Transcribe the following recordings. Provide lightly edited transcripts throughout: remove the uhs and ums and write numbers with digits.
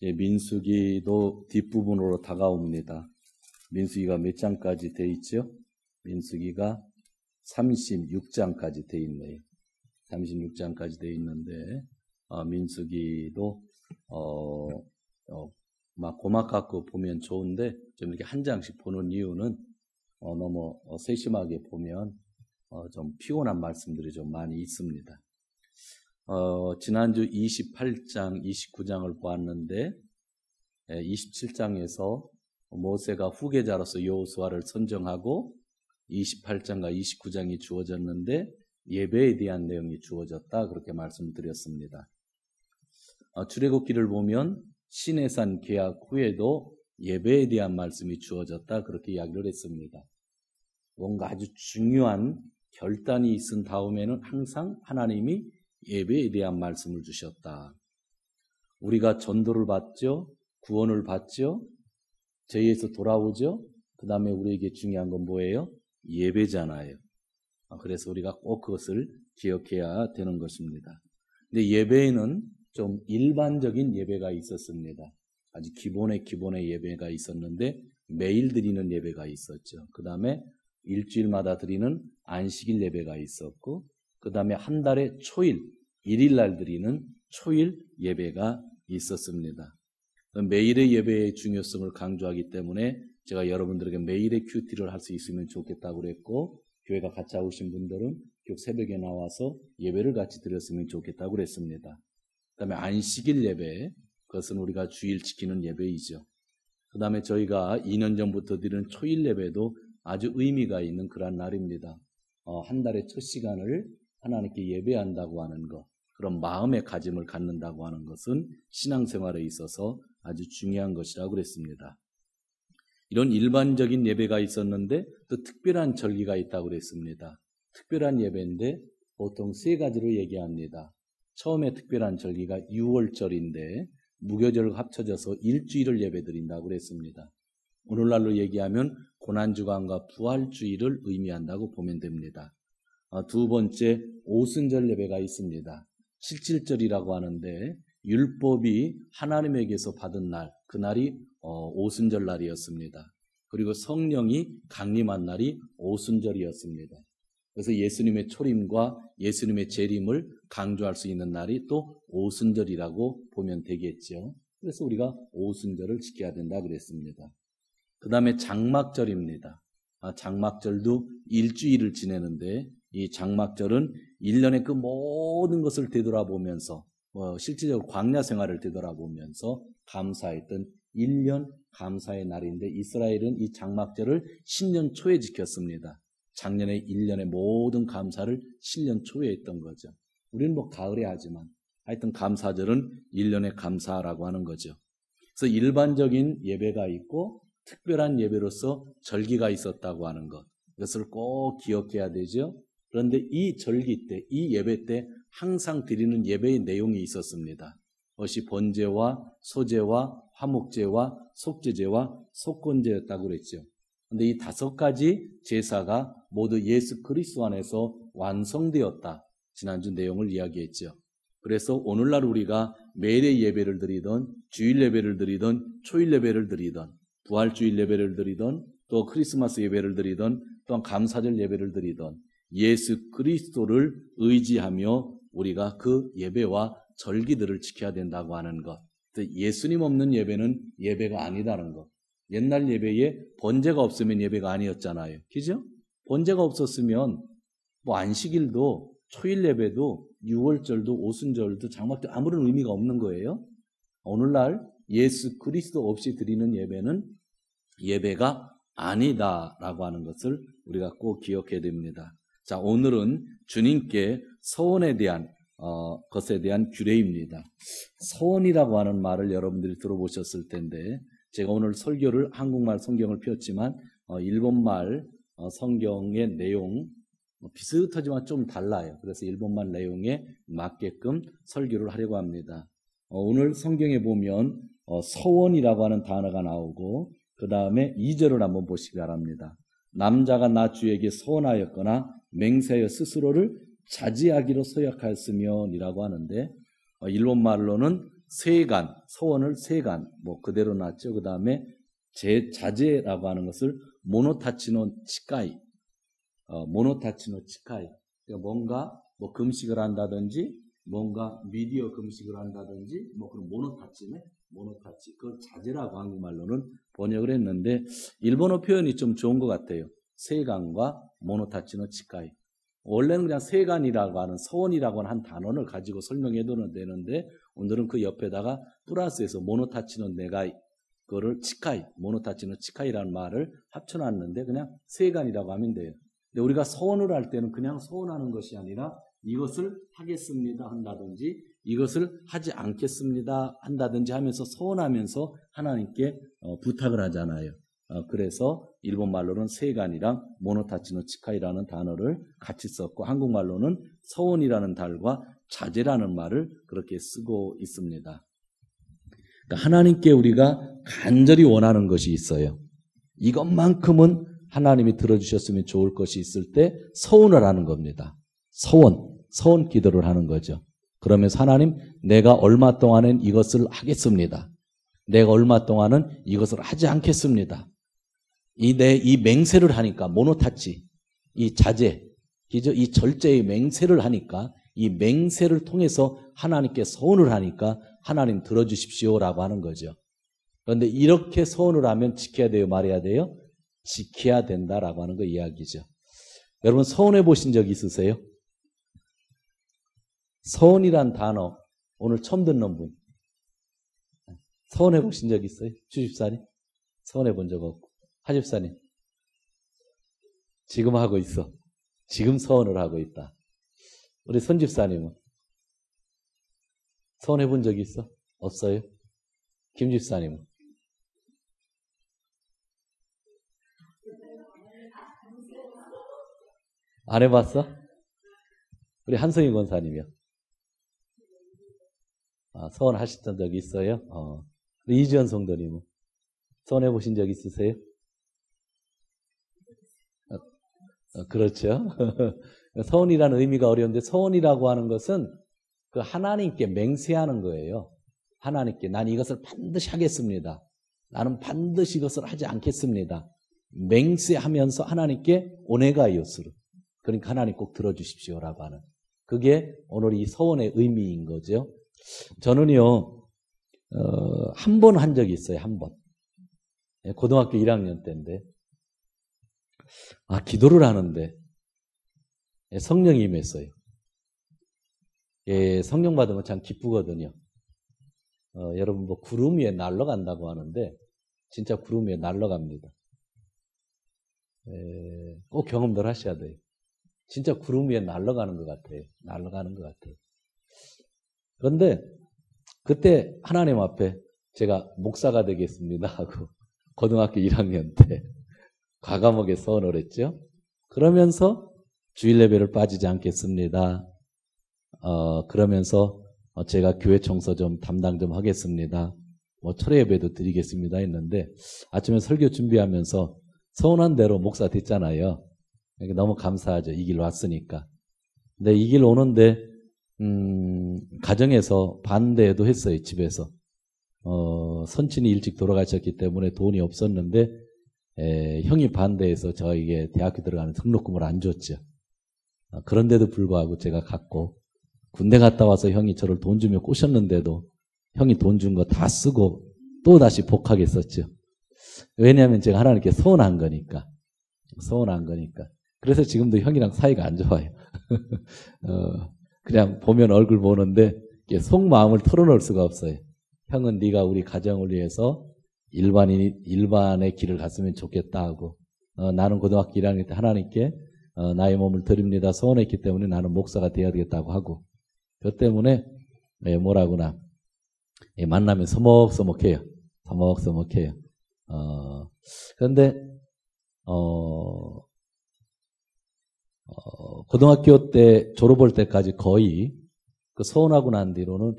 민수기도 뒷부분으로 다가옵니다. 민수기가 몇 장까지 돼 있죠? 민수기가 36장까지 돼 있네요. 36장까지 돼 있는데, 민수기도, 막 고막 갖고 보면 좋은데, 좀 이렇게 한 장씩 보는 이유는, 너무 세심하게 보면, 좀 피곤한 말씀들이 좀 많이 있습니다. 지난주 28장, 29장을 보았는데, 27장에서 모세가 후계자로서 여호수아를 선정하고 28장과 29장이 주어졌는데 예배에 대한 내용이 주어졌다, 그렇게 말씀드렸습니다. 출애굽기를 보면 시내산 계약 후에도 예배에 대한 말씀이 주어졌다, 그렇게 이야기를 했습니다. 뭔가 아주 중요한 결단이 있은 다음에는 항상 하나님이 예배에 대한 말씀을 주셨다. 우리가 전도를 받죠, 구원을 받죠, 죄에서 돌아오죠. 그 다음에 우리에게 중요한 건 뭐예요? 예배잖아요. 그래서 우리가 꼭 그것을 기억해야 되는 것입니다. 근데 예배에는 좀 일반적인 예배가 있었습니다. 아주 기본의 예배가 있었는데 매일 드리는 예배가 있었죠. 그 다음에 일주일마다 드리는 안식일 예배가 있었고, 그 다음에 한 달에 초일, 1일날 드리는 초일 예배가 있었습니다. 매일의 예배의 중요성을 강조하기 때문에 제가 여러분들에게 매일의 큐티를 할 수 있으면 좋겠다고 그랬고, 교회가 같이 오신 분들은 교 새벽에 나와서 예배를 같이 드렸으면 좋겠다고 그랬습니다. 그 다음에 안식일 예배, 그것은 우리가 주일 지키는 예배이죠. 그 다음에 저희가 2년 전부터 드리는 초일 예배도 아주 의미가 있는 그런 날입니다. 한 달의 첫 시간을 하나님께 예배한다고 하는 것, 그런 마음의 가짐을 갖는다고 하는 것은 신앙생활에 있어서 아주 중요한 것이라고 그랬습니다. 이런 일반적인 예배가 있었는데 또 특별한 절기가 있다고 그랬습니다. 특별한 예배인데 보통 세 가지로 얘기합니다. 처음에 특별한 절기가 6월절인데 무교절과 합쳐져서 일주일을 예배드린다고 그랬습니다. 오늘날로 얘기하면 고난주간과 부활주일을 의미한다고 보면 됩니다. 두 번째, 오순절 예배가 있습니다. 실질절이라고 하는데 율법이 하나님에게서 받은 날, 그날이 오순절 날이었습니다. 그리고 성령이 강림한 날이 오순절이었습니다. 그래서 예수님의 초림과 예수님의 재림을 강조할 수 있는 날이 또 오순절이라고 보면 되겠죠. 그래서 우리가 오순절을 지켜야 된다 그랬습니다. 그 다음에 장막절입니다. 장막절도 일주일을 지내는데 이 장막절은 1년의 그 모든 것을 되돌아보면서 실질적으로 광야 생활을 되돌아보면서 감사했던 1년 감사의 날인데 이스라엘은 이 장막절을 신년 초에 지켰습니다. 작년에 1년의 모든 감사를 신년 초에 했던 거죠. 우리는 뭐 가을에 하지만 하여튼 감사절은 1년의 감사라고 하는 거죠. 그래서 일반적인 예배가 있고 특별한 예배로서 절기가 있었다고 하는 것, 이것을 꼭 기억해야 되죠. 그런데 이 절기 때, 이 예배 때 항상 드리는 예배의 내용이 있었습니다. 그것이 번제와 소제와 화목제와 속죄제와 속건제였다고 그랬죠. 그런데 이 5가지 제사가 모두 예수 그리스도 안에서 완성되었다, 지난주 내용을 이야기했죠. 그래서 오늘날 우리가 매일의 예배를 드리던, 주일 예배를 드리던, 초일 예배를 드리던, 부활주일 예배를 드리던, 또 크리스마스 예배를 드리던, 또한 감사절 예배를 드리던 예수 그리스도를 의지하며 우리가 그 예배와 절기들을 지켜야 된다고 하는 것. 예수님 없는 예배는 예배가 아니다는 것. 옛날 예배에 번제가 없으면 예배가 아니었잖아요. 그죠? 번제가 없었으면 뭐 안식일도 초일 예배도 6월절도 오순절도 장막도 아무런 의미가 없는 거예요. 오늘날 예수 그리스도 없이 드리는 예배는 예배가 아니다라고 하는 것을 우리가 꼭 기억해야 됩니다. 자, 오늘은 주님께 서원에 대한 것에 대한 규례입니다. 서원이라고 하는 말을 여러분들이 들어보셨을 텐데 제가 오늘 설교를 한국말 성경을 폈지만 일본말 성경의 내용 비슷하지만 좀 달라요. 그래서 일본말 내용에 맞게끔 설교를 하려고 합니다. 오늘 성경에 보면 서원이라고 하는 단어가 나오고 그 다음에 2절을 한번 보시기 바랍니다. 남자가 나 주에게 서원하였거나 맹세하여 스스로를 자지하기로 서약하였으면 이라고 하는데 일본말로는 세간, 서원을 세간, 뭐 그대로 놨죠. 그 다음에 자제라고 하는 것을 모노타치노 치카이, 모노타치노 치카이. 그러니까 뭔가 뭐 금식을 한다든지, 뭔가 미디어 금식을 한다든지, 뭐 그런 모노타치. 그걸 자제라고 한국말로는 번역을 했는데, 일본어 표현이 좀 좋은 것 같아요. 세간과 모노타치노 치카이. 원래는 그냥 세간이라고 하는 서원이라고 하는 한 단어를 가지고 설명해도 되는데, 오늘은 그 옆에다가 플러스해서 모노타치노 네가이, 그거를 치카이, 모노타치노 치카이라는 말을 합쳐놨는데 그냥 세간이라고 하면 돼요. 근데 우리가 서원을 할 때는 그냥 서원하는 것이 아니라 이것을 하겠습니다 한다든지 이것을 하지 않겠습니다 한다든지 하면서 서원하면서 하나님께 부탁을 하잖아요. 그래서 일본말로는 세간이랑 모노타치노 치카이라는 단어를 같이 썼고 한국말로는 서원이라는 달과 자제라는 말을 그렇게 쓰고 있습니다. 그러니까 하나님께 우리가 간절히 원하는 것이 있어요. 이것만큼은 하나님이 들어주셨으면 좋을 것이 있을 때 서원을 하는 겁니다. 서원 기도를 하는 거죠. 그러면서 하나님, 내가 얼마 동안은 이것을 하겠습니다. 내가 얼마 동안은 이것을 하지 않겠습니다. 이 맹세를 하니까 모노타치, 이 자제, 이 절제의 맹세를 하니까 이 맹세를 통해서 하나님께 서원을 하니까 하나님 들어주십시오라고 하는 거죠. 그런데 이렇게 서원을 하면 지켜야 돼요, 말해야 돼요? 지켜야 된다라고 하는 거 이야기죠. 여러분 서원해 보신 적 있으세요? 서원이란 단어 오늘 처음 듣는 분. 서원해 보신 적 있어요? 주집사님? 서원해 본 적 없고. 하집사님? 지금 하고 있어. 지금 서원을 하고 있다. 우리 손집사님은? 서원해 본 적 있어? 없어요? 김집사님은? 안 해봤어? 우리 한성희 권사님이요? 서원 하셨던 적이 있어요? 우리 이지연 성도님은? 서원해 보신 적 있으세요? 그렇죠. 서원이라는 의미가 어려운데 서원이라고 하는 것은 그 하나님께 맹세하는 거예요. 하나님께 난 이것을 반드시 하겠습니다. 나는 반드시 이것을 하지 않겠습니다. 맹세하면서 하나님께 오네가이오스루. 그러니까 하나님 꼭 들어주십시오라고 하는. 그게 오늘 이 서원의 의미인 거죠. 저는요, 한 번 한 적이 있어요. 한 번. 고등학교 1학년 때인데. 기도를 하는데 성령이 임했어요. 성령 받으면 참 기쁘거든요. 여러분 뭐 구름 위에 날아간다고 하는데 진짜 구름 위에 날아갑니다. 꼭 경험들 하셔야 돼요. 진짜 구름 위에 날아가는 것 같아요. 날아가는 것 같아요. 그런데 그때 하나님 앞에 제가 목사가 되겠습니다 하고 고등학교 1학년 때 과감하게 서원을 했죠. 그러면서 주일 예배를 빠지지 않겠습니다. 그러면서 제가 교회 청소 좀 담당 좀 하겠습니다. 뭐 철회 예배도 드리겠습니다 했는데 아침에 설교 준비하면서 서운한 대로 목사 됐잖아요. 너무 감사하죠. 이 길 왔으니까. 근데 이 길 오는데 가정에서 반대도 했어요. 집에서. 선친이 일찍 돌아가셨기 때문에 돈이 없었는데 형이 반대해서 저에게 대학교 들어가는 등록금을 안 줬죠. 그런데도 불구하고 제가 갔고 군대 갔다 와서 형이 저를 돈 주며 꼬셨는데도 형이 돈 준 거 다 쓰고 또 다시 복하게 썼죠. 왜냐하면 제가 하나님께 서운한 거니까. 서운한 거니까. 그래서 지금도 형이랑 사이가 안 좋아요. 그냥 보면 얼굴 보는데 속마음을 털어놓을 수가 없어요. 형은 네가 우리 가정을 위해서 일반의 길을 갔으면 좋겠다 하고 나는 고등학교 1학년 때 하나님께 나의 몸을 드립니다. 서원했기 때문에 나는 목사가 되어야 되겠다고 하고 그 때문에 뭐라구나 만나면 서먹서먹해요. 서먹서먹해요. 그런데 고등학교 때 졸업할 때까지 거의 그 서원하고 난 뒤로는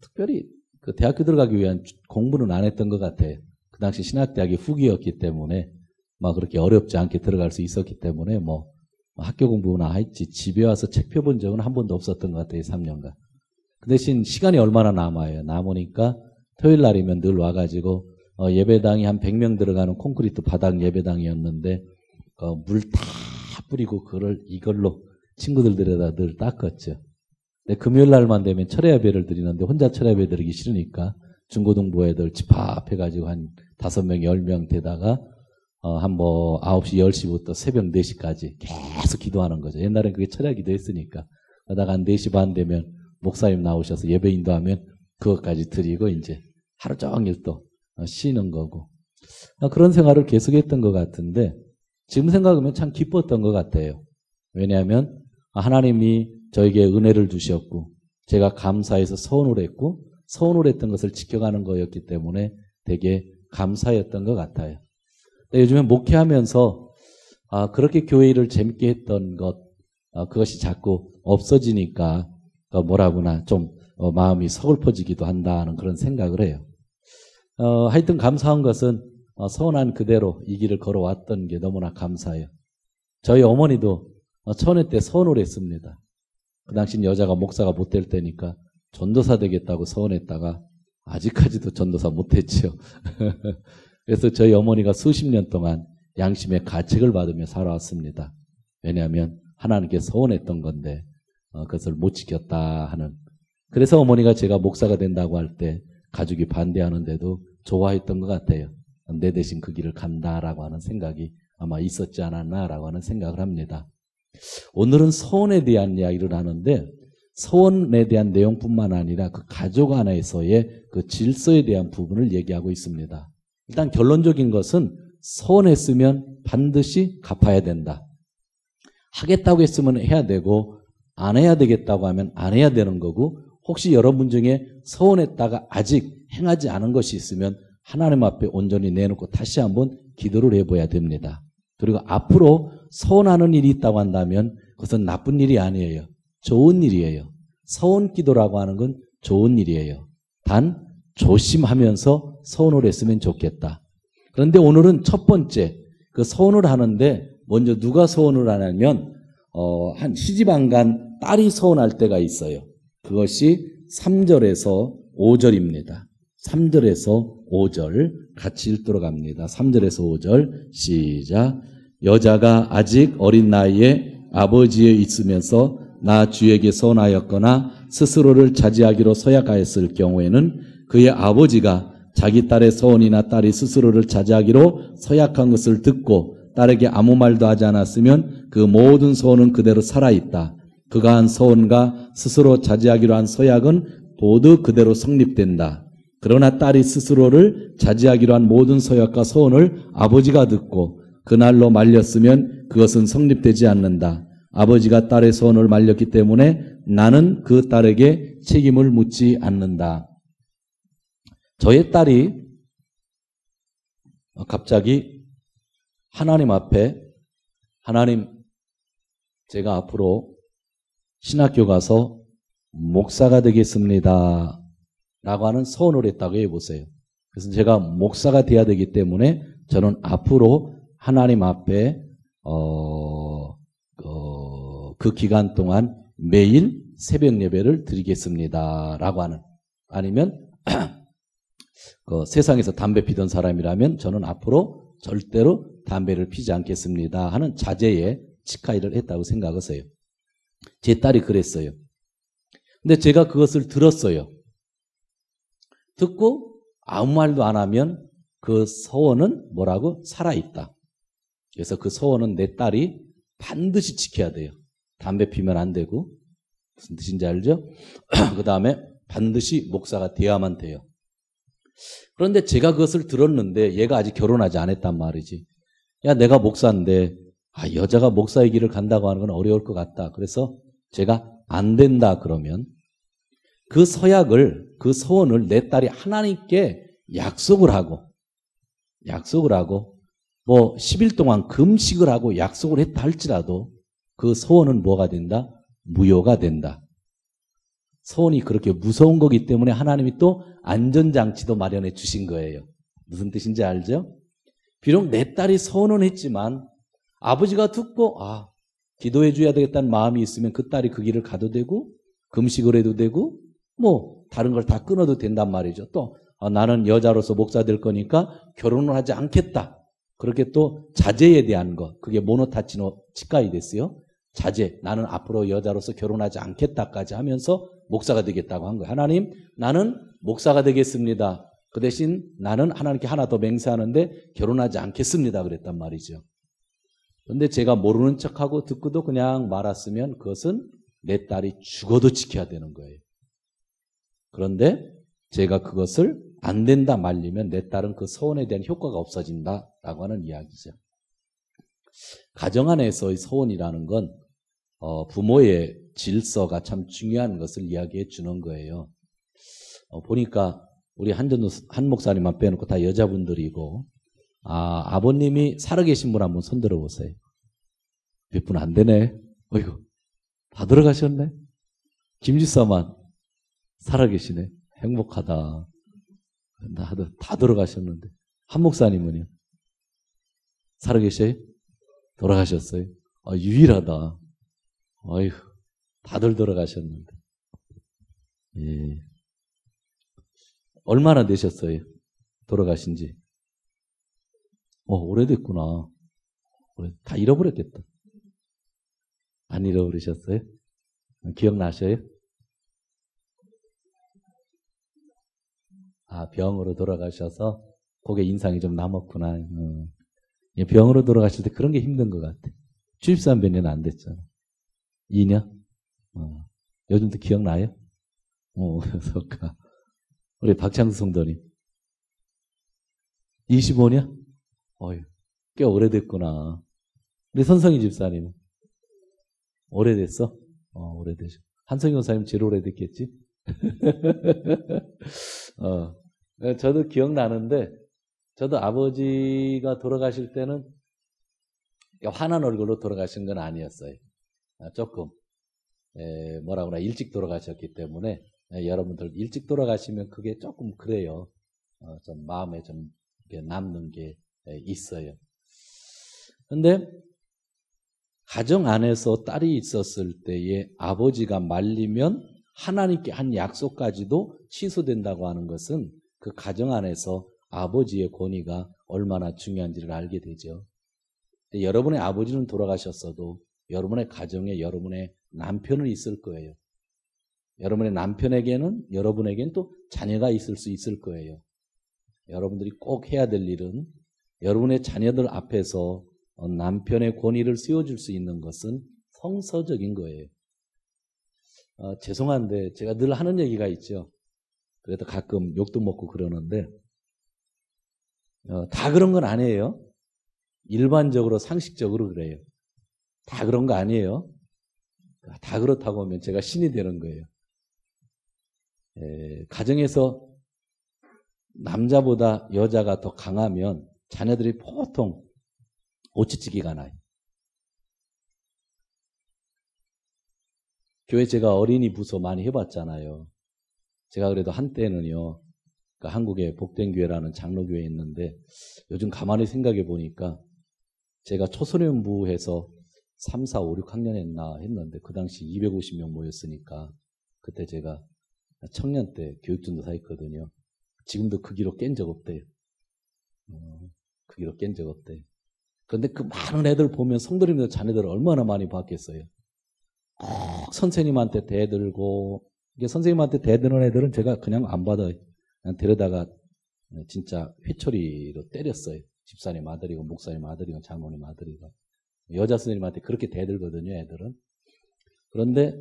특별히 그 대학교 들어가기 위한 공부는 안 했던 것 같아요. 그 당시 신학대학이 후기였기 때문에 막 그렇게 어렵지 않게 들어갈 수 있었기 때문에 뭐 학교 공부나 했지 집에 와서 책 펴본 적은 한 번도 없었던 것 같아요. 3년간. 그 대신 시간이 얼마나 남아요. 남으니까 토요일 날이면 늘 와가지고 예배당이 한 100명 들어가는 콘크리트 바닥 예배당이었는데 물 다 뿌리고 이걸로 친구들 데려다 늘 닦았죠. 근데 금요일 날만 되면 철야 예배를 드리는데 혼자 철야 예배 드리기 싫으니까 중고등부 애들 집합해가지고 한 5명, 10명 되다가 한 9시, 10시부터 새벽 4시까지 계속 기도하는 거죠. 옛날엔 그게 철야 기도했으니까. 그러다가 한 4시 반 되면 목사님 나오셔서 예배 인도하면 그것까지 드리고 이제 하루 종일 또 쉬는 거고. 그런 생활을 계속했던 것 같은데 지금 생각하면 참 기뻤던 것 같아요. 왜냐하면 하나님이 저에게 은혜를 주셨고 제가 감사해서 서원을 했고 서원을 했던 것을 지켜가는 거였기 때문에 되게 감사였던 것 같아요. 요즘에 목회하면서 그렇게 교회 일을 재밌게 했던 그것이 자꾸 없어지니까 뭐라구나 좀 마음이 서글퍼지기도 한다는 그런 생각을 해요. 하여튼 감사한 것은 서원한 그대로 이 길을 걸어왔던 게 너무나 감사해요. 저희 어머니도 천회 때 서원을 했습니다. 그 당시는 여자가 목사가 못 될 때니까 전도사 되겠다고 서원했다가 아직까지도 전도사 못했죠. 그래서 저희 어머니가 수십 년 동안 양심의 가책을 받으며 살아왔습니다. 왜냐하면 하나님께 서원했던 건데 그것을 못 지켰다 하는. 그래서 어머니가 제가 목사가 된다고 할 때 가족이 반대하는데도 좋아했던 것 같아요. 내 대신 그 길을 간다라고 하는 생각이 아마 있었지 않았나라고 하는 생각을 합니다. 오늘은 서원에 대한 이야기를 하는데 서원에 대한 내용뿐만 아니라 그 가족 안에서의 그 질서에 대한 부분을 얘기하고 있습니다. 일단 결론적인 것은 서원했으면 반드시 갚아야 된다. 하겠다고 했으면 해야 되고 안 해야 되겠다고 하면 안 해야 되는 거고 혹시 여러분 중에 서원했다가 아직 행하지 않은 것이 있으면 하나님 앞에 온전히 내놓고 다시 한번 기도를 해봐야 됩니다. 그리고 앞으로 서원하는 일이 있다고 한다면 그것은 나쁜 일이 아니에요. 좋은 일이에요. 서원 기도라고 하는 건 좋은 일이에요. 단 조심하면서 서원을 했으면 좋겠다. 그런데 오늘은 첫 번째 그 서원을 하는데 먼저 누가 서원을 하냐면 한 시집 안 간 딸이 서원할 때가 있어요. 그것이 3절에서 5절입니다. 3절에서 5절 같이 읽도록 합니다. 3절에서 5절 시작. 여자가 아직 어린 나이에 아버지에 있으면서 나 주에게 서원하였거나 스스로를 차지하기로 서약하였을 경우에는 그의 아버지가 자기 딸의 서원이나 딸이 스스로를 차지하기로 서약한 것을 듣고 딸에게 아무 말도 하지 않았으면 그 모든 서원은 그대로 살아있다. 그가 한 서원과 스스로 차지하기로 한 서약은 모두 그대로 성립된다. 그러나 딸이 스스로를 차지하기로 한 모든 서약과 서원을 아버지가 듣고 그날로 말렸으면 그것은 성립되지 않는다. 아버지가 딸의 서원을 말렸기 때문에 나는 그 딸에게 책임을 묻지 않는다. 저의 딸이 갑자기 하나님 앞에 하나님 제가 앞으로 신학교 가서 목사가 되겠습니다 라고 하는 서원을 했다고 해보세요. 그래서 제가 목사가 돼야 되기 때문에 저는 앞으로 하나님 앞에 그 기간 동안 매일 새벽 예배를 드리겠습니다 라고 하는, 아니면 세상에서 담배 피던 사람이라면 저는 앞으로 절대로 담배를 피지 않겠습니다 하는 자제에 치카이를 했다고 생각하세요. 제 딸이 그랬어요. 근데 제가 그것을 들었어요. 듣고 아무 말도 안 하면 그 서원은 뭐라고? 살아있다. 그래서 그 서원은 내 딸이 반드시 지켜야 돼요. 담배 피면 안 되고, 무슨 뜻인지 알죠? 그 다음에 반드시 목사가 돼야만 돼요. 그런데 제가 그것을 들었는데 얘가 아직 결혼하지 않았단 말이지. 야, 내가 목사인데 여자가 목사의 길을 간다고 하는 건 어려울 것 같다. 그래서 제가 안 된다 그러면 그 서약을, 그 서원을 내 딸이 하나님께 약속을 하고 10일 동안 금식을 하고 약속을 했다 할지라도 그 서원은 뭐가 된다? 무효가 된다. 서원이 그렇게 무서운 거기 때문에 하나님이 또 안전장치도 마련해 주신 거예요. 무슨 뜻인지 알죠? 비록 내 딸이 서원은 했지만 아버지가 듣고 기도해 줘야 되겠다는 마음이 있으면 그 딸이 그 길을 가도 되고 금식을 해도 되고 뭐 다른 걸 다 끊어도 된단 말이죠. 또 나는 여자로서 목사 될 거니까 결혼을 하지 않겠다. 그렇게 또 자제에 대한 거, 그게 모노타치노 치카이 됐어요. 자제, 나는 앞으로 여자로서 결혼하지 않겠다까지 하면서 목사가 되겠다고 한 거예요. 하나님, 나는 목사가 되겠습니다. 그 대신 나는 하나님께 하나 더 맹세하는데 결혼하지 않겠습니다. 그랬단 말이죠. 그런데 제가 모르는 척하고 듣고도 그냥 말았으면 그것은 내 딸이 죽어도 지켜야 되는 거예요. 그런데 제가 그것을 안 된다 말리면 내 딸은 그 서원에 대한 효과가 없어진다라고 하는 이야기죠. 가정 안에서의 서원이라는 건 부모의 질서가 참 중요한 것을 이야기해 주는 거예요. 보니까 우리 한 목사님만 빼놓고 다 여자분들이고, 아버님이 살아계신 분 한번 손들어 보세요. 몇 분 안 되네. 어이구, 다 들어가셨네. 김지사만 살아계시네. 행복하다. 다 들어가셨는데. 한 목사님은요? 살아계셔요? 돌아가셨어요? 유일하다. 어이구, 다들 돌아가셨는데. 예. 얼마나 되셨어요? 돌아가신 지? 오래됐구나. 다 잃어버렸겠다. 안 잃어버리셨어요? 기억나셔요? 병으로 돌아가셔서 그게 인상이 좀 남았구나. 병으로 돌아가실 때 그런 게 힘든 것 같아. 주입사 몇 년 안 됐잖아. 2년? 요즘도 기억나요? 그럴까. 우리 박창수 성도님. 25년? 꽤 오래됐구나. 우리 선성희 집사님. 오래됐어? 오래되죠. 한성희 원사님 제일 오래됐겠지? 저도 기억나는데, 저도 아버지가 돌아가실 때는 환한 얼굴로 돌아가신 건 아니었어요. 조금, 뭐라구나, 일찍 돌아가셨기 때문에, 여러분들 일찍 돌아가시면 그게 조금 그래요. 좀 마음에 좀 남는 게 있어요. 근데, 가정 안에서 딸이 있었을 때에 아버지가 말리면 하나님께 한 약속까지도 취소된다고 하는 것은 그 가정 안에서 아버지의 권위가 얼마나 중요한지를 알게 되죠. 여러분의 아버지는 돌아가셨어도 여러분의 가정에 여러분의 남편은 있을 거예요. 여러분의 남편에게는 여러분에게는 또 자녀가 있을 수 있을 거예요. 여러분들이 꼭 해야 될 일은 여러분의 자녀들 앞에서 남편의 권위를 세워줄 수 있는 것은 성서적인 거예요. 죄송한데 제가 늘 하는 얘기가 있죠. 그래도 가끔 욕도 먹고 그러는데 다 그런 건 아니에요. 일반적으로 상식적으로 그래요. 다 그런 거 아니에요. 다 그렇다고 하면 제가 신이 되는 거예요. 가정에서 남자보다 여자가 더 강하면 자녀들이 보통 오치치기가 나요. 교회 제가 어린이 부서 많이 해봤잖아요. 제가 그래도 한때는요, 그러니까 한국의 복된 교회라는 장로교회에 있는데 요즘 가만히 생각해 보니까 제가 초소년부에서 3, 4, 5, 6학년 했는데 그 당시 250명 모였으니까 그때 제가 청년 때 교육전도사 했거든요. 지금도 그 기록 깬 적 없대요. 그 기록 깬 적 없대요. 그런데 그 많은 애들 보면 성도님들 자녀들을 얼마나 많이 봤겠어요. 꼭 선생님한테 대들고, 이게 선생님한테 대드는 애들은 제가 그냥 안 받아요. 그냥 데려다가 진짜 회초리로 때렸어요. 집사님 아들이고 목사님 아들이고 장모님 아들이고. 여자 선생님한테 그렇게 대들거든요, 애들은. 그런데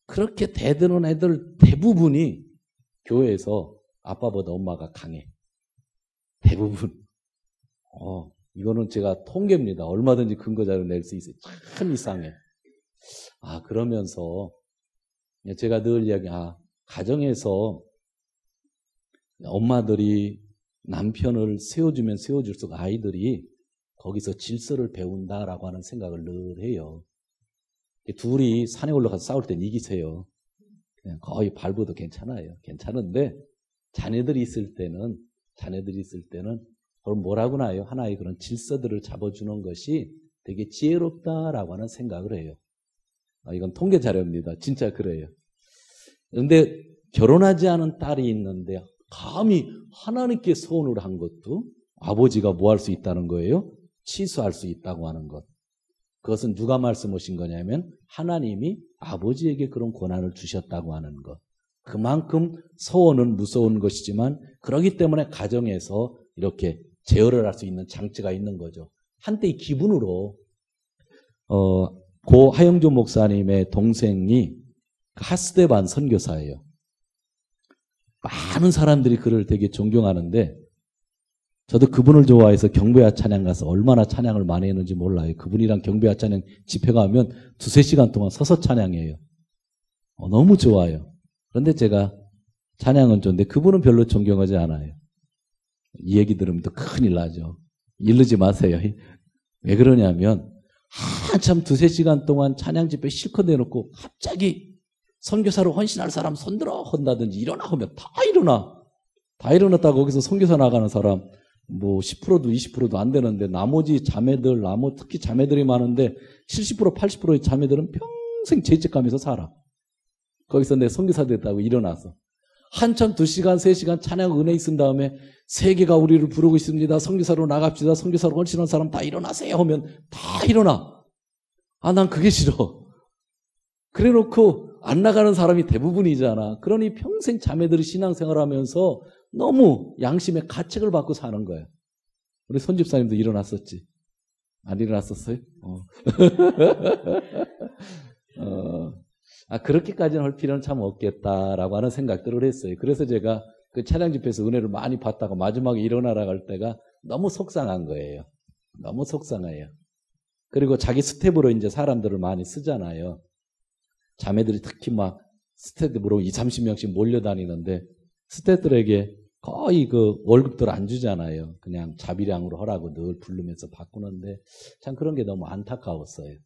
그렇게 대드는 애들 대부분이 교회에서 아빠보다 엄마가 강해. 대부분. 이거는 제가 통계입니다. 얼마든지 근거 자료 낼 수 있어요. 참 이상해. 그러면서 제가 늘 가정에서 엄마들이 남편을 세워주면 세워줄수록 아이들이 거기서 질서를 배운다라고 하는 생각을 늘 해요. 둘이 산에 올라가서 싸울 땐 이기세요. 그냥 거의 밟아도 괜찮아요. 괜찮은데 자녀들이 있을 때는 그럼 뭐라고 나요? 하나의 그런 질서들을 잡아주는 것이 되게 지혜롭다라고 하는 생각을 해요. 이건 통계 자료입니다. 진짜 그래요. 그런데 결혼하지 않은 딸이 있는데 감히 하나님께 소원을 한 것도 아버지가 뭐 할 수 있다는 거예요? 취소할 수 있다고 하는 것. 그것은 누가 말씀하신 거냐면 하나님이 아버지에게 그런 권한을 주셨다고 하는 것. 그만큼 소원은 무서운 것이지만 그러기 때문에 가정에서 이렇게 제어를 할 수 있는 장치가 있는 거죠. 한때 이 기분으로 고 하영조 목사님의 동생이 하스데반 선교사예요. 많은 사람들이 그를 되게 존경하는데 저도 그분을 좋아해서 경배와 찬양 가서 얼마나 찬양을 많이 했는지 몰라요. 그분이랑 경배와 찬양 집회 가면 2-3시간 동안 서서 찬양해요. 너무 좋아요. 그런데 제가 찬양은 좋은데 그분은 별로 존경하지 않아요. 이 얘기 들으면 또 큰일 나죠. 이르지 마세요. 왜 그러냐면 한참 2-3시간 동안 찬양 집회 실컷 내놓고 갑자기 선교사로 헌신할 사람 손들어 한다든지 일어나 하면 다 일어났다고 거기서 선교사 나가는 사람 뭐 10%도 20%도 안 되는데 나머지 자매들, 특히 자매들이 많은데 70% 80%의 자매들은 평생 죄책감에서 살아. 거기서 내 선교사 됐다고 일어나서 한참 2시간 3시간 찬양 은혜 있은 다음에 세계가 우리를 부르고 있습니다. 선교사로 나갑시다. 선교사로 헌신한 사람 다 일어나세요 하면 다 일어나. 난 그게 싫어. 그래놓고 안 나가는 사람이 대부분이잖아. 그러니 평생 자매들이 신앙생활하면서 너무 양심의 가책을 받고 사는 거야. 우리 손집사님도 일어났었지. 안 일어났었어요? 그렇게까지는 할 필요는 참 없겠다라고 하는 생각들을 했어요. 그래서 제가 그 찬양 집회에서 은혜를 많이 받다가 마지막에 일어나라고 할 때가 너무 속상한 거예요. 너무 속상해요. 그리고 자기 스텝으로 이제 사람들을 많이 쓰잖아요. 자매들이 특히 막 스텝으로 20-30명씩 몰려다니는데 스텝들에게 거의 그 월급들 안 주잖아요. 그냥 자비량으로 하라고 늘 부르면서 바꾸는데 참 그런 게 너무 안타까웠어요.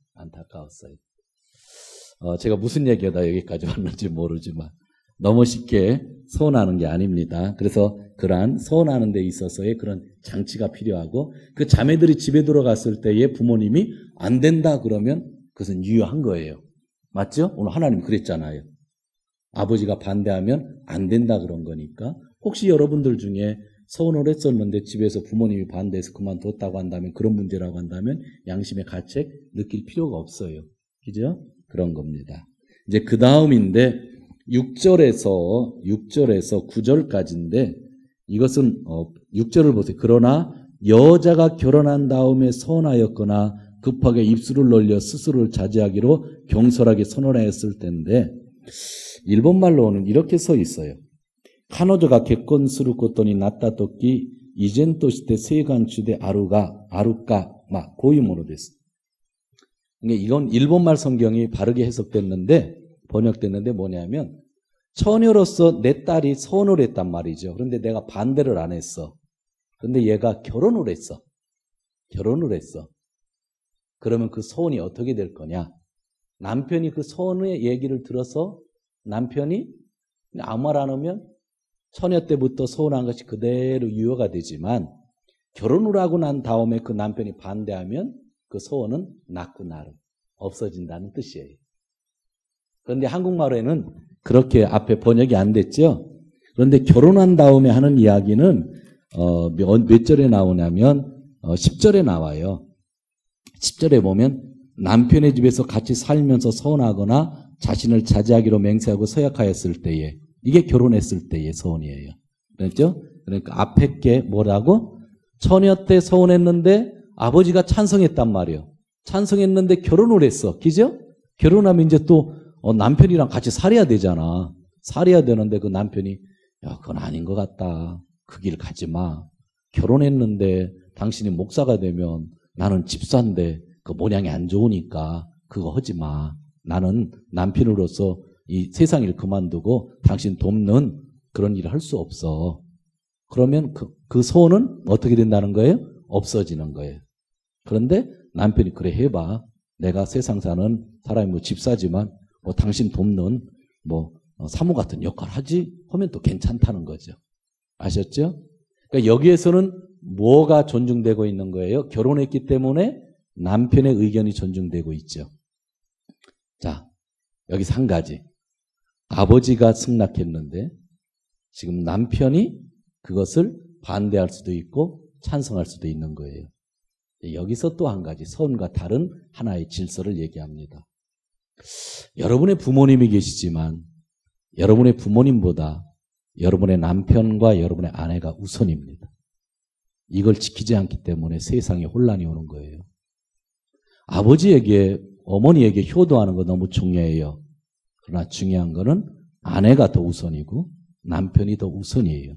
제가 무슨 얘기하다 여기까지 왔는지 모르지만 너무 쉽게 소원하는 게 아닙니다. 그래서 그러한 소원하는 데 있어서의 그런 장치가 필요하고 그 자매들이 집에 들어갔을 때에 부모님이 안 된다 그러면 그것은 유효한 거예요. 맞죠? 오늘 하나님 그랬잖아요. 아버지가 반대하면 안 된다 그런 거니까 혹시 여러분들 중에 소원을 했었는데 집에서 부모님이 반대해서 그만뒀다고 한다면 그런 문제라고 한다면 양심의 가책 느낄 필요가 없어요. 그죠? 그런 겁니다. 이제 그 다음인데 6절에서 9절까지인데 이것은 6절을 보세요. 그러나 여자가 결혼한 다음에 소원하였거나 급하게 입술을 놀려 스스로를 자제하기로 경솔하게 선언하였을 때인데 일본말로는 이렇게 써 있어요. 카노조가 개건することになったとき依然として性願中であるかこういうものです。이건 일본말 성경이 바르게 해석됐는데 번역됐는데 뭐냐면 처녀로서 내 딸이 소원을 했단 말이죠. 그런데 내가 반대를 안 했어. 그런데 얘가 결혼을 했어. 그러면 그 소원이 어떻게 될 거냐? 남편이 그 소원의 얘기를 들어서 남편이 아무 말 안 하면 처녀 때부터 소원한 것이 그대로 유효가 되지만 결혼을 하고 난 다음에 그 남편이 반대하면 그 소원은 나쿠나루 없어진다는 뜻이에요. 그런데 한국말에는 그렇게 앞에 번역이 안 됐죠. 그런데 결혼한 다음에 하는 이야기는 몇 절에 나오냐면 10절에 나와요. 10절에 보면 남편의 집에서 같이 살면서 소원하거나 자신을 자제하기로 맹세하고 서약하였을 때에 이게 결혼했을 때의 소원이에요. 그렇죠? 그러니까 앞에 게 뭐라고? 처녀 때 소원했는데 아버지가 찬성했단 말이에요. 찬성했는데 결혼을 했어. 그죠? 결혼하면 이제 또 남편이랑 같이 살아야 되잖아. 살아야 되는데 그 남편이 야 그건 아닌 것 같다. 그 길 가지 마. 결혼했는데 당신이 목사가 되면 나는 집사인데 그 모양이 안 좋으니까 그거 하지 마. 나는 남편으로서 이 세상 일 그만두고 당신 돕는 그런 일을 할 수 없어. 그러면 그 소원은 어떻게 된다는 거예요? 없어지는 거예요. 그런데 남편이 그래 해봐. 내가 세상 사는 사람이 뭐 집사지만 뭐 당신 돕는 뭐 사모 같은 역할 하지? 하면 또 괜찮다는 거죠. 아셨죠? 그러니까 여기에서는 뭐가 존중되고 있는 거예요? 결혼했기 때문에 남편의 의견이 존중되고 있죠. 자, 여기서 한 가지. 아버지가 승낙했는데 지금 남편이 그것을 반대할 수도 있고 찬성할 수도 있는 거예요. 여기서 또 한 가지 서원과 다른 하나의 질서를 얘기합니다. 여러분의 부모님이 계시지만 여러분의 부모님보다 여러분의 남편과 여러분의 아내가 우선입니다. 이걸 지키지 않기 때문에 세상에 혼란이 오는 거예요. 아버지에게 어머니에게 효도하는 거 너무 중요해요. 그러나 중요한 거는 아내가 더 우선이고 남편이 더 우선이에요.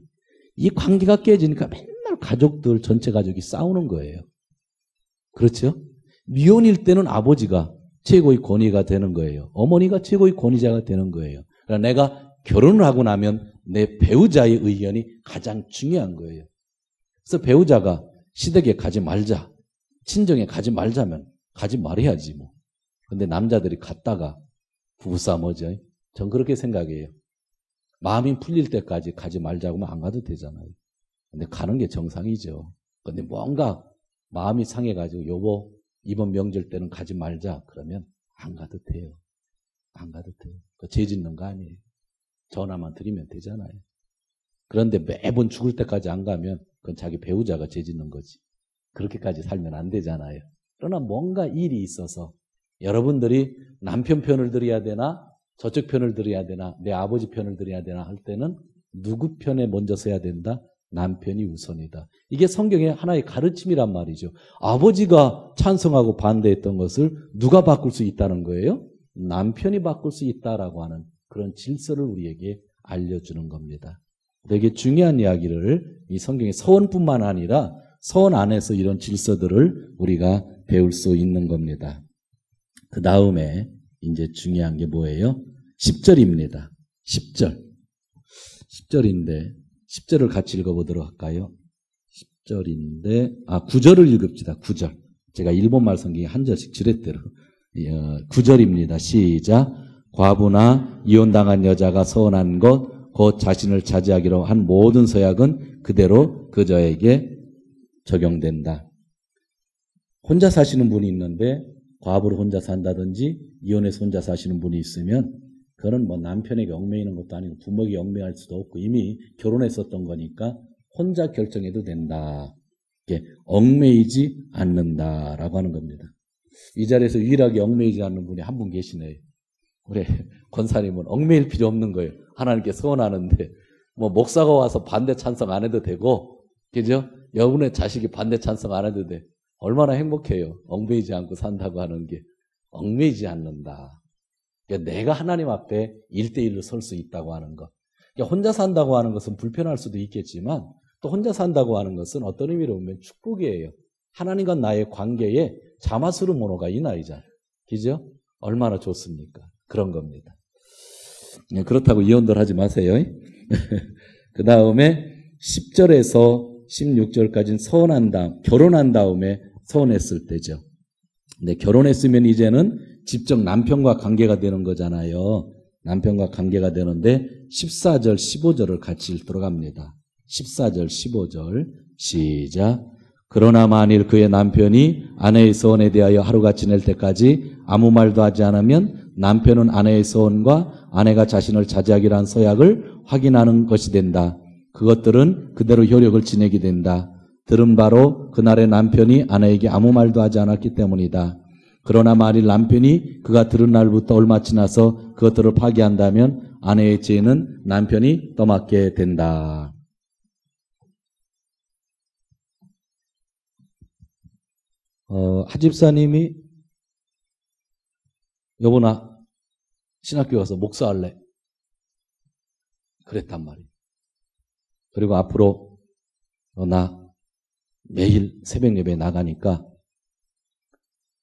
이 관계가 깨지니까 맨날 가족들 전체 가족이 싸우는 거예요. 그렇죠? 미혼일 때는 아버지가 최고의 권위가 되는 거예요. 어머니가 최고의 권위자가 되는 거예요. 그러니까 내가 결혼을 하고 나면 내 배우자의 의견이 가장 중요한 거예요. 그래서 배우자가 시댁에 가지 말자, 친정에 가지 말자면 가지 말아야지 뭐. 근데 남자들이 갔다가 부부싸움 하죠. 전 그렇게 생각해요. 마음이 풀릴 때까지 가지 말자고 하면 안 가도 되잖아요. 근데 가는 게 정상이죠. 근데 뭔가 마음이 상해가지고 여보 이번 명절 때는 가지 말자 그러면 안 가도 돼요. 안 가도 돼요. 죄 짓는 거 아니에요. 전화만 드리면 되잖아요. 그런데 매번 죽을 때까지 안 가면 그건 자기 배우자가 죄 짓는 거지. 그렇게까지 살면 안 되잖아요. 그러나 뭔가 일이 있어서 여러분들이 남편 편을 들어야 되나 저쪽 편을 들어야 되나 내 아버지 편을 들어야 되나 할 때는 누구 편에 먼저 서야 된다? 남편이 우선이다. 이게 성경의 하나의 가르침이란 말이죠. 아버지가 찬성하고 반대했던 것을 누가 바꿀 수 있다는 거예요? 남편이 바꿀 수 있다라고 하는 그런 질서를 우리에게 알려주는 겁니다. 되게 중요한 이야기를 이 성경의 서원뿐만 아니라 서원 안에서 이런 질서들을 우리가 배울 수 있는 겁니다. 그 다음에 이제 중요한 게 뭐예요? 10절입니다. 10절. 10절인데 10절을 같이 읽어보도록 할까요? 10절인데 9절을 읽읍시다. 9절. 제가 일본말 성경에 한 절씩 지렛대로 9절입니다. 시작. 과부나 이혼당한 여자가 서원한 것 곧 자신을 차지하기로 한 모든 서약은 그대로 그저에게 적용된다. 혼자 사시는 분이 있는데 과부로 혼자 산다든지 이혼해서 혼자 사시는 분이 있으면 그거는 뭐 남편에게 얽매이는 것도 아니고 부모에게 얽매일 수도 없고 이미 결혼했었던 거니까 혼자 결정해도 된다. 이게 얽매이지 않는다라고 하는 겁니다. 이 자리에서 유일하게 얽매이지 않는 분이 한 분 계시네요. 우리 권사님은 얽매일 필요 없는 거예요. 하나님께 서원하는데 뭐 목사가 와서 반대 찬성 안 해도 되고 그죠? 여러분의 자식이 반대 찬성 안 해도 돼. 얼마나 행복해요. 얽매이지 않고 산다고 하는 게. 얽매이지 않는다. 그러니까 내가 하나님 앞에 1대1로 설 수 있다고 하는 것. 그러니까 혼자 산다고 하는 것은 불편할 수도 있겠지만 또 혼자 산다고 하는 것은 어떤 의미로 보면 축복이에요. 하나님과 나의 관계에 자마스루 모노가 이나이잖아요. 그죠? 얼마나 좋습니까? 그런 겁니다. 그렇다고 이혼들 하지 마세요. 그 다음에 10절에서 16절까지는 서원한 다음, 결혼한 다음에 서원했을 때죠. 근데 결혼했으면 이제는 직접 남편과 관계가 되는 거잖아요. 남편과 관계가 되는데 14절, 15절을 같이 읽도록 합니다. 14절, 15절 시작. 그러나 만일 그의 남편이 아내의 서원에 대하여 하루가 지낼 때까지 아무 말도 하지 않으면 남편은 아내의 서원과 아내가 자신을 차지하기로 한 서약을 확인하는 것이 된다. 그것들은 그대로 효력을 지내게 된다. 들은 바로 그날의 남편이 아내에게 아무 말도 하지 않았기 때문이다. 그러나 만일 남편이 그가 들은 날부터 얼마 지나서 그것들을 파기한다면 아내의 죄는 남편이 떠맡게 된다. 하집사님이 여보나 신학교 가서 목사할래? 그랬단 말이에요. 그리고 앞으로 나 매일 새벽 예배 나가니까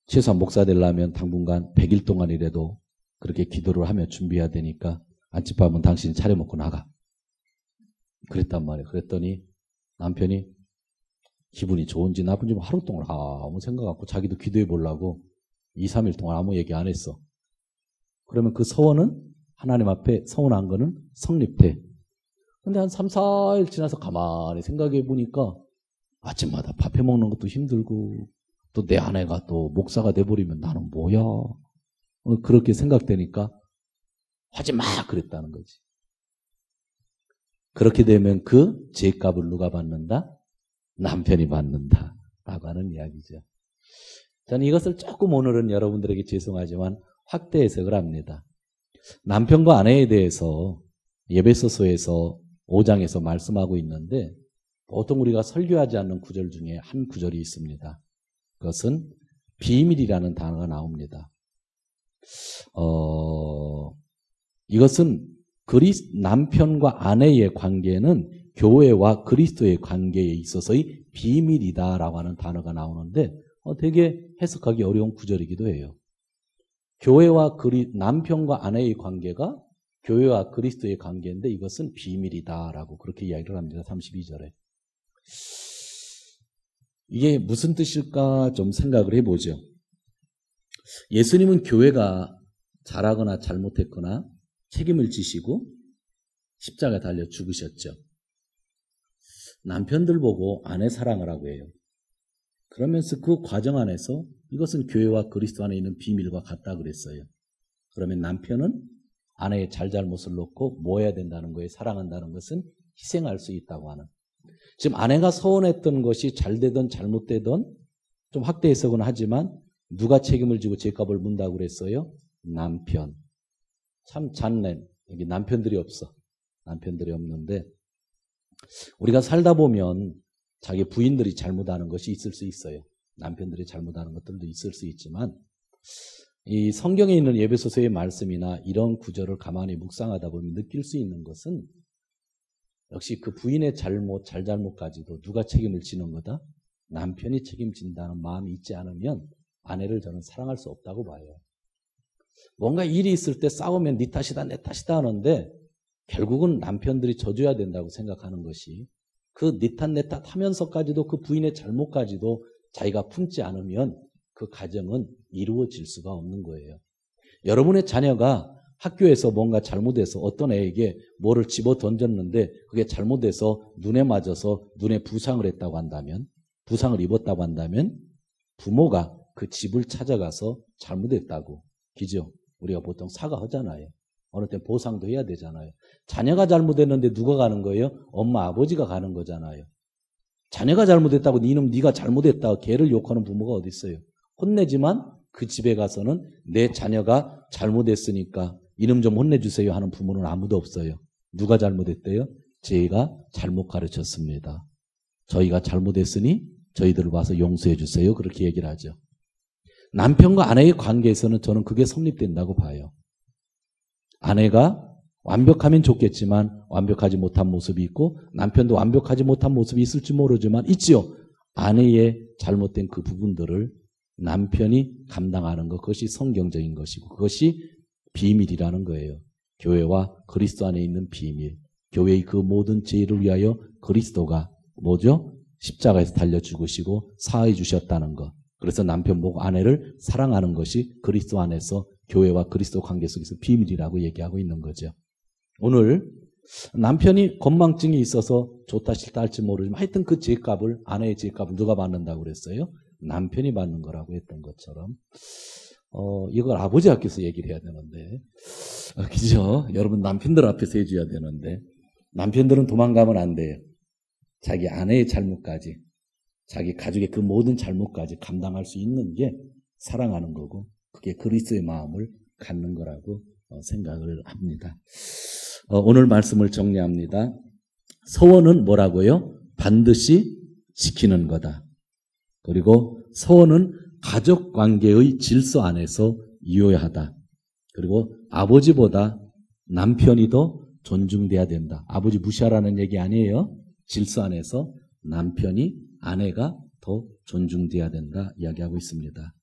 최소한 목사 되려면 당분간 100일 동안이라도 그렇게 기도를 하며 준비해야 되니까 안집밥은 당신이 차려 먹고 나가. 그랬단 말이에요. 그랬더니 남편이 기분이 좋은지 나쁜지 하루 동안 아무 생각 없고 자기도 기도해 보려고 2, 3일 동안 아무 얘기 안 했어. 그러면 그 서원은 하나님 앞에 서원한 거는 성립돼. 근데 한 3, 4일 지나서 가만히 생각해 보니까 아침마다 밥해 먹는 것도 힘들고 또 내 아내가 또 목사가 돼버리면 나는 뭐야. 그렇게 생각되니까 하지 마 그랬다는 거지. 그렇게 되면 그 죄값을 누가 받는다? 남편이 받는다 라고 하는 이야기죠. 저는 이것을 조금 오늘은 여러분들에게 죄송하지만 확대 해석을 합니다. 남편과 아내에 대해서 에베소서에서 5장에서 말씀하고 있는데 보통 우리가 설교하지 않는 구절 중에 한 구절이 있습니다. 그것은 비밀이라는 단어가 나옵니다. 이것은 남편과 아내의 관계는 교회와 그리스도의 관계에 있어서의 비밀이다라고 하는 단어가 나오는데 되게 해석하기 어려운 구절이기도 해요. 남편과 아내의 관계가 교회와 그리스도의 관계인데 이것은 비밀이다라고 그렇게 이야기를 합니다. 32절에. 이게 무슨 뜻일까 좀 생각을 해보죠. 예수님은 교회가 잘하거나 잘못했거나 책임을 지시고 십자가에 달려 죽으셨죠. 남편들 보고 아내 사랑을 하고 해요. 그러면서 그 과정 안에서 이것은 교회와 그리스도 안에 있는 비밀과 같다 그랬어요. 그러면 남편은 아내의 잘잘못을 놓고 뭐 해야 된다는 거예요? 사랑한다는 것은 희생할 수 있다고 하는. 지금 아내가 서운했던 것이 잘되든 잘못되든 좀 확대 해석은 하지만 누가 책임을 지고 죄값을 문다고 그랬어요? 남편. 참 잔넨. 여기 남편들이 없어. 남편들이 없는데 우리가 살다 보면 자기 부인들이 잘못하는 것이 있을 수 있어요. 남편들이 잘못하는 것들도 있을 수 있지만 이 성경에 있는 에베소서의 말씀이나 이런 구절을 가만히 묵상하다 보면 느낄 수 있는 것은 역시 그 부인의 잘잘못까지도 누가 책임을 지는 거다? 남편이 책임진다는 마음이 있지 않으면 아내를 저는 사랑할 수 없다고 봐요. 뭔가 일이 있을 때 싸우면 네 탓이다 내 탓이다 하는데 결국은 남편들이 져줘야 된다고 생각하는 것이 그 네 탓 내 탓 하면서까지도 그 부인의 잘못까지도 자기가 품지 않으면 그 가정은 이루어질 수가 없는 거예요. 여러분의 자녀가 학교에서 뭔가 잘못해서 어떤 애에게 뭐를 집어 던졌는데 그게 잘못해서 눈에 맞아서 눈에 부상을 했다고 한다면 부상을 입었다고 한다면 부모가 그 집을 찾아가서 잘못했다고 그죠? 우리가 보통 사과하잖아요. 어느 때 보상도 해야 되잖아요. 자녀가 잘못했는데 누가 가는 거예요? 엄마 아버지가 가는 거잖아요. 자녀가 잘못했다고 니놈 네가 잘못했다고 걔를 욕하는 부모가 어디 있어요? 혼내지만 그 집에 가서는 내 자녀가 잘못했으니까 이놈 좀 혼내주세요 하는 부모는 아무도 없어요. 누가 잘못했대요? 제가 잘못 가르쳤습니다. 저희가 잘못했으니 저희들을 와서 용서해 주세요. 그렇게 얘기를 하죠. 남편과 아내의 관계에서는 저는 그게 성립된다고 봐요. 아내가 완벽하면 좋겠지만 완벽하지 못한 모습이 있고 남편도 완벽하지 못한 모습이 있을지 모르지만 있지요. 아내의 잘못된 그 부분들을 남편이 감당하는 것, 그것이 성경적인 것이고 그것이 비밀이라는 거예요. 교회와 그리스도 안에 있는 비밀. 교회의 그 모든 죄를 위하여 그리스도가 뭐죠? 십자가에서 달려 죽으시고 사해 주셨다는 것. 그래서 남편 보고 아내를 사랑하는 것이 그리스도 안에서 교회와 그리스도 관계 속에서 비밀이라고 얘기하고 있는 거죠. 오늘 남편이 건망증이 있어서 좋다 싫다 할지 모르지만 하여튼 그 죄값을 아내의 죄값을 누가 받는다고 그랬어요? 남편이 받는 거라고 했던 것처럼 이걸 아버지 앞에서 얘기를 해야 되는데 그죠? 여러분 남편들 앞에서 해줘야 되는데 남편들은 도망가면 안 돼요. 자기 아내의 잘못까지 자기 가족의 그 모든 잘못까지 감당할 수 있는 게 사랑하는 거고 그게 그리스도의 마음을 갖는 거라고 생각을 합니다. 오늘 말씀을 정리합니다. 서원은 뭐라고요? 반드시 지키는 거다. 그리고 서원은 가족관계의 질서 안에서 이어야하다. 그리고 아버지보다 남편이 더 존중돼야 된다. 아버지 무시하라는 얘기 아니에요. 질서 안에서 남편이 아내가 더 존중돼야 된다 이야기하고 있습니다.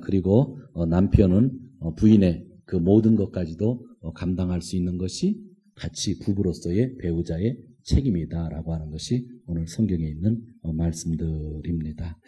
그리고 남편은 부인의 그 모든 것까지도 감당할 수 있는 것이 같이 부부로서의 배우자의 책임이다라고 하는 것이 오늘 성경에 있는 말씀들입니다.